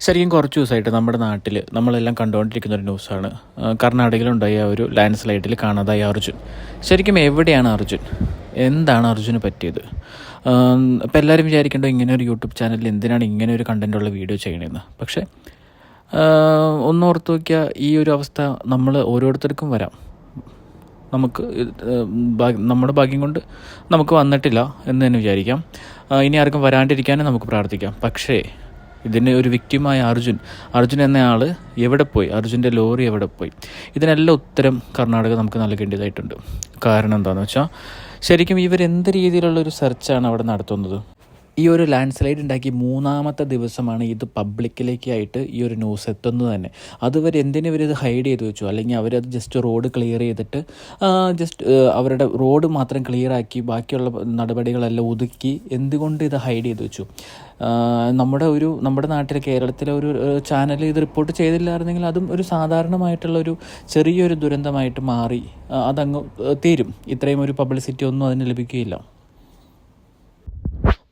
ശരിക്കും കുറച്ച് ദിവസമായിട്ട് നമ്മുടെ നാട്ടിൽ നമ്മളെല്ലാം കണ്ടുകൊണ്ടിരിക്കുന്ന ഒരു ന്യൂസാണ്. കർണാടകയിലുണ്ടായ ഒരു ലാൻഡ് സ്ലൈഡിൽ കാണാതായ അർജുൻ. ശരിക്കും എവിടെയാണ് അർജുൻ? എന്താണ് അർജുന് പറ്റിയത്? ഇപ്പോൾ എല്ലാവരും വിചാരിക്കേണ്ടത് ഇങ്ങനെ ഒരു യൂട്യൂബ് ചാനലിൽ എന്തിനാണ് ഇങ്ങനെ ഒരു കണ്ടൻറ്റുള്ള വീഡിയോ ചെയ്യണമെന്ന്. പക്ഷേ ഒന്നോർത്ത് നോക്കിയാൽ ഈ ഒരു അവസ്ഥ നമ്മൾ ഓരോരുത്തർക്കും വരാം. നമുക്ക് നമ്മുടെ ഭാഗ്യം കൊണ്ട് നമുക്ക് വന്നിട്ടില്ല എന്ന് തന്നെ വിചാരിക്കാം. ഇനി ആർക്കും വരാണ്ടിരിക്കാനും നമുക്ക് പ്രാർത്ഥിക്കാം. പക്ഷേ ഇതിന് ഒരു വിക്റ്റിമായ അർജുൻ എന്നയാൾ എവിടെ പോയി? അർജുൻ്റെ ലോറി എവിടെ പോയി? ഇതിനെല്ലാം ഉത്തരം കർണാടക നമുക്ക് നൽകേണ്ടതായിട്ടുണ്ട്. കാരണം എന്താണെന്ന് വെച്ചാൽ, ശരിക്കും ഇവരെന്ത് രീതിയിലുള്ളൊരു സെർച്ചാണ് അവിടെ നടത്തുന്നത്? ഈ ഒരു ലാൻഡ് സ്ലൈഡ് ഉണ്ടാക്കി 3-ാമത്തെ ദിവസമാണ് ഇത് പബ്ലിക്കിലേക്കായിട്ട് ഈ ഒരു ന്യൂസ് എത്തുന്നത് തന്നെ. അതുവരെ എന്തിനും ഇവരിത് ഹൈഡ് ചെയ്ത് വെച്ചു? അല്ലെങ്കിൽ അവരത് ജസ്റ്റ് റോഡ് ക്ലിയർ ചെയ്തിട്ട് അവരുടെ റോഡ് മാത്രം ക്ലിയറാക്കി ബാക്കിയുള്ള നടപടികളെല്ലാം ഒതുക്കി എന്തുകൊണ്ട് ഇത് ഹൈഡ് ചെയ്ത് വെച്ചു? നമ്മുടെ നാട്ടിൽ കേരളത്തിലെ ഒരു ചാനൽ ഇത് റിപ്പോർട്ട് ചെയ്തില്ലായിരുന്നെങ്കിൽ അതും ഒരു സാധാരണമായിട്ടുള്ളൊരു ചെറിയൊരു ദുരന്തമായിട്ട് മാറി അതങ്ങ് തീരും. ഇത്രയും ഒരു പബ്ലിസിറ്റി ഒന്നും അതിന് ലഭിക്കുകയില്ല.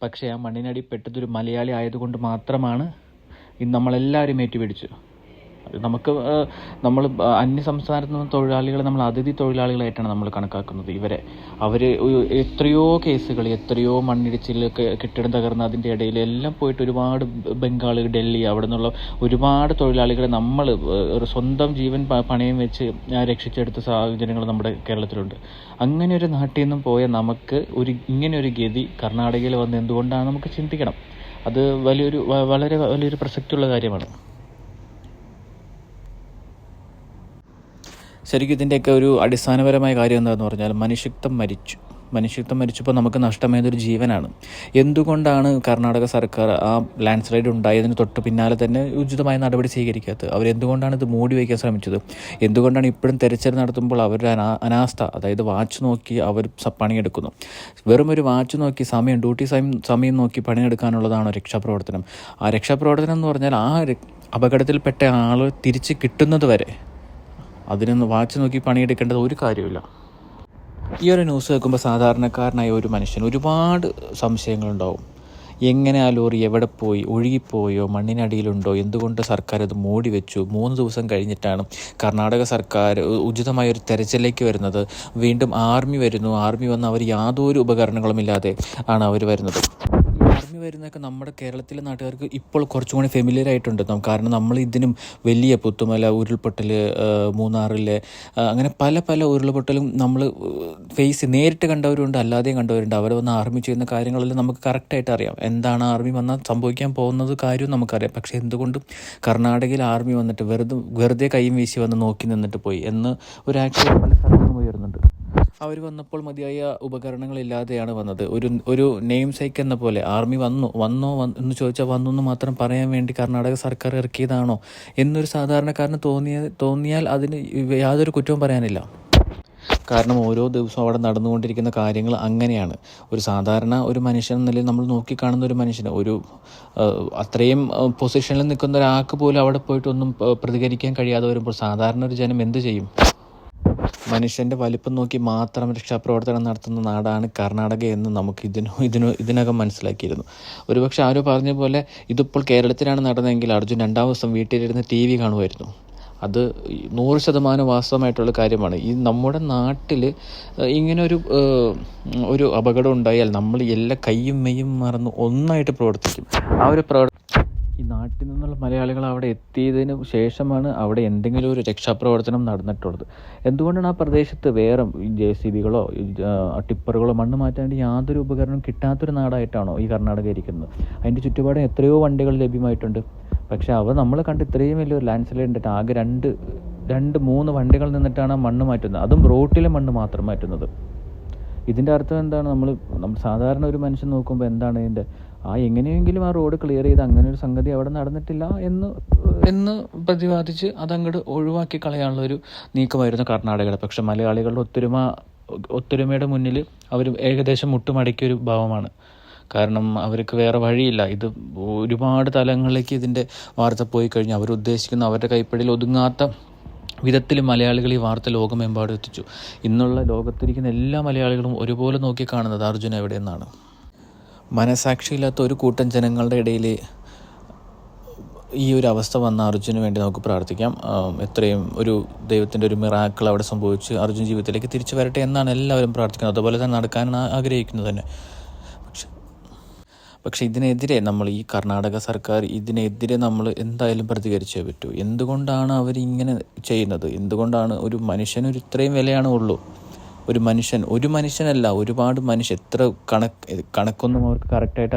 പക്ഷേ ആ മണ്ണിനടി പെട്ടതൊരു മലയാളി ആയതുകൊണ്ട് മാത്രമാണ് ഇന്ന് നമ്മളെല്ലാവരും ഏറ്റുപിടിച്ചു. നമ്മൾ അന്യ സംസ്ഥാനത്ത് നിന്ന് തൊഴിലാളികളെ നമ്മൾ അതിഥി തൊഴിലാളികളായിട്ടാണ് നമ്മൾ കണക്കാക്കുന്നത് ഇവരെ. എത്രയോ കേസുകൾ, എത്രയോ മണ്ണിടിച്ചിൽ, കെട്ടിടം തകർന്ന് അതിൻ്റെ ഇടയിൽ എല്ലാം പോയിട്ട് ഒരുപാട് ബംഗാൾ, ഡൽഹി അവിടെ നിന്നുള്ള ഒരുപാട് തൊഴിലാളികളെ നമ്മൾ സ്വന്തം ജീവൻ പണയം വെച്ച് രക്ഷിച്ചെടുത്ത സാഹചര്യങ്ങൾ നമ്മുടെ കേരളത്തിലുണ്ട്. അങ്ങനെ ഒരു നാട്ടിൽ നിന്നും പോയ നമുക്ക് ഇങ്ങനെ ഒരു ഗതി കർണാടകയിൽ വന്ന് എന്തുകൊണ്ടാണ് നമുക്ക് ചിന്തിക്കണം. അത് വളരെ വലിയൊരു പ്രസക്തിയുള്ള കാര്യമാണ്. ശരിക്കും ഇതിൻ്റെയൊക്കെ ഒരു അടിസ്ഥാനപരമായ കാര്യം എന്താണെന്ന് പറഞ്ഞാൽ മനുഷ്യത്വം മരിച്ചപ്പോൾ നമുക്ക് നഷ്ടമായതൊരു ജീവനാണ്. എന്തുകൊണ്ടാണ് കർണാടക സർക്കാർ ആ ലാൻഡ് സ്ലൈഡ് ഉണ്ടായതിന് തൊട്ട് പിന്നാലെ തന്നെ ഉചിതമായ നടപടി സ്വീകരിക്കാത്തത്? അവരെന്തുകൊണ്ടാണ് ഇത് മൂടി വയ്ക്കാൻ ശ്രമിച്ചത്? എന്തുകൊണ്ടാണ് ഇപ്പോഴും തെരച്ചിൽ നടത്തുമ്പോൾ അവരുടെ അനാസ്ഥ, അതായത് വാച്ച് നോക്കി അവർ പണിയെടുക്കുന്നു? വെറും ഒരു വാച്ച് നോക്കി ഡ്യൂട്ടി സമയം നോക്കി പണിയെടുക്കാനുള്ളതാണോ രക്ഷാപ്രവർത്തനം? ആ രക്ഷാപ്രവർത്തനം എന്ന് പറഞ്ഞാൽ ആ അപകടത്തിൽപ്പെട്ട ആൾ തിരിച്ച് കിട്ടുന്നത് വരെ അതിനൊന്ന് വാച്ച് നോക്കി പണിയെടുക്കേണ്ടത് ഒരു കാര്യമില്ല. ഈ ഒരു ന്യൂസ് കേൾക്കുമ്പോൾ സാധാരണക്കാരനായ ഒരു മനുഷ്യന് ഒരുപാട് സംശയങ്ങളുണ്ടാവും. എങ്ങനെ ആ ലോറി എവിടെ പോയി? ഒഴുകിപ്പോയോ? മണ്ണിനടിയിലുണ്ടോ? എന്തുകൊണ്ട് സർക്കാർ അത് മൂടി വെച്ചു? 3 ദിവസം കഴിഞ്ഞിട്ടാണ് കർണാടക സർക്കാർ ഉചിതമായൊരു തെരച്ചിലേക്ക് വരുന്നത്. വീണ്ടും ആർമി വരുന്നു. ആർമി വന്ന് അവർ യാതൊരു ഉപകരണങ്ങളുമില്ലാതെ ആണ് അവർ വരുന്നത്. ആർമി വരുന്നതൊക്കെ നമ്മുടെ കേരളത്തിലെ നാട്ടുകാർക്ക് ഇപ്പോൾ കുറച്ചും കൂടി ഫെമിലിയർ ആയിട്ടുണ്ട്. കാരണം നമ്മൾ ഇതിനും വലിയ പുത്തുമല ഉരുൾപൊട്ടൽ, മൂന്നാറിലെ അങ്ങനെ പല ഉരുൾപൊട്ടലും നമ്മൾ നേരിട്ട് കണ്ടവരുണ്ട്, അല്ലാതെയും കണ്ടവരുണ്ട്. അവർ വന്ന് ആർമി ചെയ്യുന്ന കാര്യങ്ങളെല്ലാം നമുക്ക് കറക്റ്റായിട്ട് അറിയാം. എന്താണ് ആർമി വന്നാൽ സംഭവിക്കാൻ പോകുന്നത് കാര്യവും നമുക്കറിയാം. പക്ഷേ എന്തുകൊണ്ട് കർണാടകയിൽ ആർമി വന്നിട്ട് വെറുതെ കൈയും വീശി വന്ന് നോക്കി നിന്നിട്ട് പോയി എന്ന് ഒരു ആക്ഷൻ പല സ്ഥലത്തും ഉയരുന്നുണ്ട്. അവർ വന്നപ്പോൾ മതിയായ ഉപകരണങ്ങളില്ലാതെയാണ് വന്നത്. ഒരു നെയിം സൈക്ക് എന്ന പോലെ ആർമി വന്നോ എന്ന് ചോദിച്ചാൽ വന്നു എന്ന് മാത്രം പറയാൻ വേണ്ടി കർണാടക സർക്കാർ ഇറക്കിയതാണോ എന്നൊരു സാധാരണക്കാരന് തോന്നിയാൽ അതിന് യാതൊരു കുറ്റവും പറയാനില്ല. കാരണം ഓരോ ദിവസവും അവിടെ നടന്നുകൊണ്ടിരിക്കുന്ന കാര്യങ്ങൾ അങ്ങനെയാണ്. ഒരു സാധാരണ ഒരു മനുഷ്യൻ എന്ന നിലയിൽ നമ്മൾ നോക്കിക്കാണുന്ന ഒരു മനുഷ്യന് അത്രയും പൊസിഷനിൽ നിൽക്കുന്ന ഒരാൾക്ക് പോലും അവിടെ പോയിട്ട് ഒന്നും പ്രതികരിക്കാൻ കഴിയാതെ വരുമ്പോൾ സാധാരണ ഒരു ജനം എന്ത് ചെയ്യും? മനുഷ്യൻ്റെ വലിപ്പം നോക്കി മാത്രം രക്ഷാപ്രവർത്തനം നടത്തുന്ന നാടാണ് കർണാടക എന്ന് നമുക്ക് ഇതിനകം മനസ്സിലാക്കിയിരുന്നു. ഒരുപക്ഷെ ആരോ പറഞ്ഞ പോലെ ഇതിപ്പോൾ കേരളത്തിലാണ് നടന്നതെങ്കിൽ അർജുൻ 2-ാം ദിവസം വീട്ടിലിരുന്ന് TV കാണുമായിരുന്നു. അത് 100% വാസ്തവമായിട്ടുള്ള കാര്യമാണ്. ഈ നമ്മുടെ നാട്ടിൽ ഇങ്ങനെ ഒരു അപകടം ഉണ്ടായാൽ നമ്മൾ എല്ലാ കയ്യും മെയ്യും മറന്ന് ഒന്നായിട്ട് പ്രവർത്തിക്കും. ഈ നാട്ടിൽ നിന്നുള്ള മലയാളികൾ അവിടെ എത്തിയതിന് ശേഷമാണ് അവിടെ എന്തെങ്കിലും ഒരു രക്ഷാപ്രവർത്തനം നടന്നിട്ടുള്ളത്. എന്തുകൊണ്ടാണ് ആ പ്രദേശത്ത് വേറെ JCBകളോ ടിപ്പറുകളോ മണ്ണ് മാറ്റാൻ യാതൊരു ഉപകരണം കിട്ടാത്തൊരു നാടായിട്ടാണോ ഈ കർണാടക ഇരിക്കുന്നത്? അതിൻ്റെ ചുറ്റുപാടും എത്രയോ വണ്ടികൾ ലഭ്യമായിട്ടുണ്ട്. പക്ഷെ നമ്മൾ കണ്ട് ഇത്രയും വലിയൊരു ലാൻഡ് സ്ലൈഡ് ഉണ്ടിട്ട് ആകെ 2-3 വണ്ടികൾ നിന്നിട്ടാണ് മണ്ണ് മാറ്റുന്നത്. അതും റോട്ടിലെ മണ്ണ് മാത്രം മാറ്റുന്നത്. ഇതിൻ്റെ അർത്ഥം എന്താണ്? നമ്മൾ സാധാരണ ഒരു മനുഷ്യൻ നോക്കുമ്പോൾ എന്താണ് ഇതിൻ്റെ എങ്ങനെയെങ്കിലും ആ റോഡ് ക്ലിയർ ചെയ്ത് അങ്ങനെ ഒരു സംഗതി അവിടെ നടന്നിട്ടില്ല എന്ന് പ്രതിപാദിച്ച് അതങ്ങോട്ട് ഒഴിവാക്കി കളയാനുള്ളൊരു നീക്കമായിരുന്നു കർണാടകയുടെ. പക്ഷെ മലയാളികളുടെ ഒത്തൊരുമയുടെ മുന്നിൽ അവർ ഏകദേശം മുട്ടുമടക്കിയൊരു ഭാവമാണ്. കാരണം അവർക്ക് വേറെ വഴിയില്ല. ഇത് ഒരുപാട് തലങ്ങളിലേക്ക് ഇതിൻ്റെ വാർത്ത പോയി കഴിഞ്ഞു. അവരുദ്ദേശിക്കുന്ന അവരുടെ കൈപ്പിടിയിൽ ഒതുങ്ങാത്ത വിധത്തിൽ മലയാളികൾ ഈ വാർത്ത ലോകമെമ്പാടും എത്തിച്ചു. ഇന്നുള്ള ലോകത്തിരിക്കുന്ന എല്ലാ മലയാളികളും ഒരുപോലെ നോക്കിക്കാണുന്നത് അർജുൻ എവിടെയെന്നാണ്. മനസാക്ഷിയില്ലാത്ത ഒരു കൂട്ടം ജനങ്ങളുടെ ഇടയിൽ ഈ ഒരു അവസ്ഥ വന്ന അർജുന് വേണ്ടി നമുക്ക് പ്രാർത്ഥിക്കാം. എത്രയും ഒരു ദൈവത്തിൻ്റെ ഒരു മിറാക്കിൾ അവിടെ സംഭവിച്ച് അർജുൻ ജീവിതത്തിലേക്ക് തിരിച്ചു വരട്ടെ എന്നാണ് എല്ലാവരും പ്രാർത്ഥിക്കുന്നത്. അതുപോലെ തന്നെ നടക്കാനാണ് ആഗ്രഹിക്കുന്നത് തന്നെ. പക്ഷേ ഇതിനെതിരെ നമ്മൾ ഈ കർണാടക സർക്കാർ ഇതിനെതിരെ നമ്മൾ എന്തായാലും പ്രതികരിച്ചേ പറ്റൂ. എന്തുകൊണ്ടാണ് അവരിങ്ങനെ ചെയ്യുന്നത്? എന്തുകൊണ്ടാണ് ഒരു മനുഷ്യനൊരു ഇത്രയും വിലയാണ് ഉള്ളൂ? ഒരു മനുഷ്യനല്ല, ഒരുപാട് മനുഷ്യൻ, എത്ര കണക്കൊന്നും അവർക്ക് കറക്റ്റായിട്ട്